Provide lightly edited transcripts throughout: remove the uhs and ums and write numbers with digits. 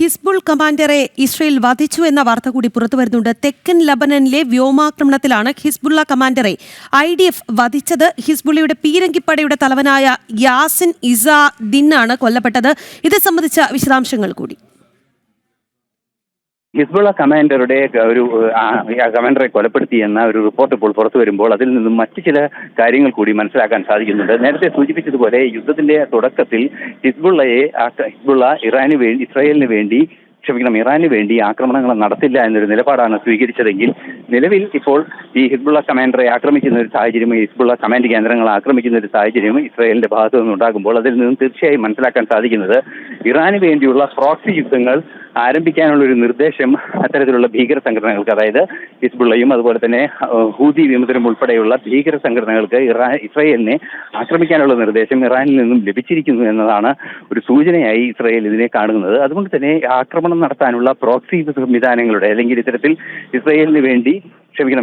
Hizbul കമാൻഡറെ Israel വധിച്ചു എന്ന വാർത്ത കൂടി പുറത്തുവരുന്നുണ്ട്. തെക്കൻ ലബനനിലെ വ്യോമാക്രമണത്തിലാണ് ഹിസ്ബുള്ള കമാൻഡറെ IDF വധിച്ചത്. ഹിസ്ബുള്ളയുടെ പീരങ്കിപ്പടയുടെ തലവനായ യാസിൻ ഇസാദിനാണ് കൊല്ലപ്പെട്ടത്. ഇത് സംബന്ധിച്ച വിശദാംശങ്ങൾ കൂടി. ഹിസ്ബുള്ള കമാൻഡറെ കൊലപ്പെടുത്തിയെന്ന ഒരു റിപ്പോർട്ട് ഇപ്പോൾ പുറത്തു വരുമ്പോൾ അതിൽ നിന്നും മറ്റു ചില കാര്യങ്ങൾ കൂടി മനസ്സിലാക്കാൻ സാധിക്കുന്നുണ്ട്. നേരത്തെ സൂചിപ്പിച്ചതുപോലെ യുദ്ധത്തിന്റെ തുടക്കത്തിൽ ഹിസ്ബുള്ള ഇറാന് വേണ്ടി ആക്രമണങ്ങൾ നടത്തില്ല എന്നൊരു നിലപാടാണ് സ്വീകരിച്ചതെങ്കിൽ നിലവിൽ ഇപ്പോൾ ഈ ഹിസ്ബുള്ള കമാൻഡറെ ആക്രമിക്കുന്ന ഒരു സാഹചര്യം, ഹിസ്ബുള്ള കമാൻഡ് കേന്ദ്രങ്ങൾ ആക്രമിക്കുന്ന ഒരു സാഹചര്യം ഇസ്രായേലിന്റെ ഭാഗത്തു നിന്നുണ്ടാകുമ്പോൾ അതിൽ നിന്നും തീർച്ചയായും മനസ്സിലാക്കാൻ സാധിക്കുന്നത് ഇറാന് വേണ്ടിയുള്ള പ്രോക്സി യുദ്ധങ്ങൾ ആരംഭിക്കാനുള്ള ഒരു നിർദ്ദേശം അത്തരത്തിലുള്ള ഭീകര സംഘടനകൾക്ക്, അതായത് ഹിസ്ബുള്ളയും അതുപോലെ തന്നെ ഹൂതി വിമതരും ഉൾപ്പെടെയുള്ള ഭീകര സംഘടനകൾക്ക് ഇസ്രായേലിനെ ആക്രമിക്കാനുള്ള നിർദ്ദേശം ഇറാനിൽ നിന്നും ലഭിച്ചിരിക്കുന്നു എന്നതാണ് ഒരു സൂചനയായി ഇസ്രായേൽ ഇതിനെ കാണുന്നത്. അതുകൊണ്ട് തന്നെ ആക്രമണം നടത്താനുള്ള പ്രോക്സി സംവിധാനങ്ങളുടെ, അല്ലെങ്കിൽ ഇത്തരത്തിൽ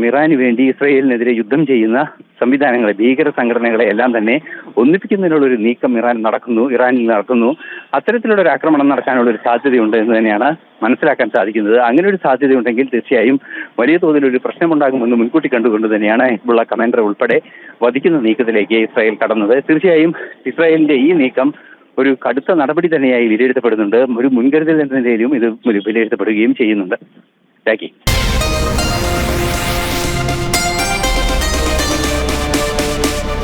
ഇറാന് വേണ്ടി ഇസ്രായേലിനെതിരെ യുദ്ധം ചെയ്യുന്ന സംവിധാനങ്ങളെ, ഭീകര സംഘടനകളെ എല്ലാം തന്നെ ഒന്നിപ്പിക്കുന്നതിനുള്ള ഒരു നീക്കം ഇറാനിൽ നടക്കുന്നു. അത്തരത്തിലുള്ള ഒരു ആക്രമണം നടക്കാനുള്ള ഒരു സാധ്യതയുണ്ട് എന്ന് തന്നെയാണ് മനസ്സിലാക്കാൻ സാധിക്കുന്നത്. അങ്ങനെ ഒരു സാധ്യതയുണ്ടെങ്കിൽ തീർച്ചയായും വലിയ തോതിൽ ഒരു പ്രശ്നമുണ്ടാകുമെന്ന് മുൻകൂട്ടി കണ്ടുകൊണ്ട് തന്നെയാണ് ഹിസ്ബുള്ള കമാൻഡറെ ഉൾപ്പെടെ വധിക്കുന്ന നീക്കത്തിലേക്ക് ഇസ്രായേൽ കടന്നത്. തീർച്ചയായും ഇസ്രായേലിന്റെ ഈ നീക്കം ഒരു കടുത്ത നടപടി തന്നെയായി വിലയിരുത്തപ്പെടുന്നുണ്ട്. ഒരു മുൻകരുതൽ എന്ന നിലയിലും ഇത് വിലയിരുത്തപ്പെടുകയും ചെയ്യുന്നുണ്ട്.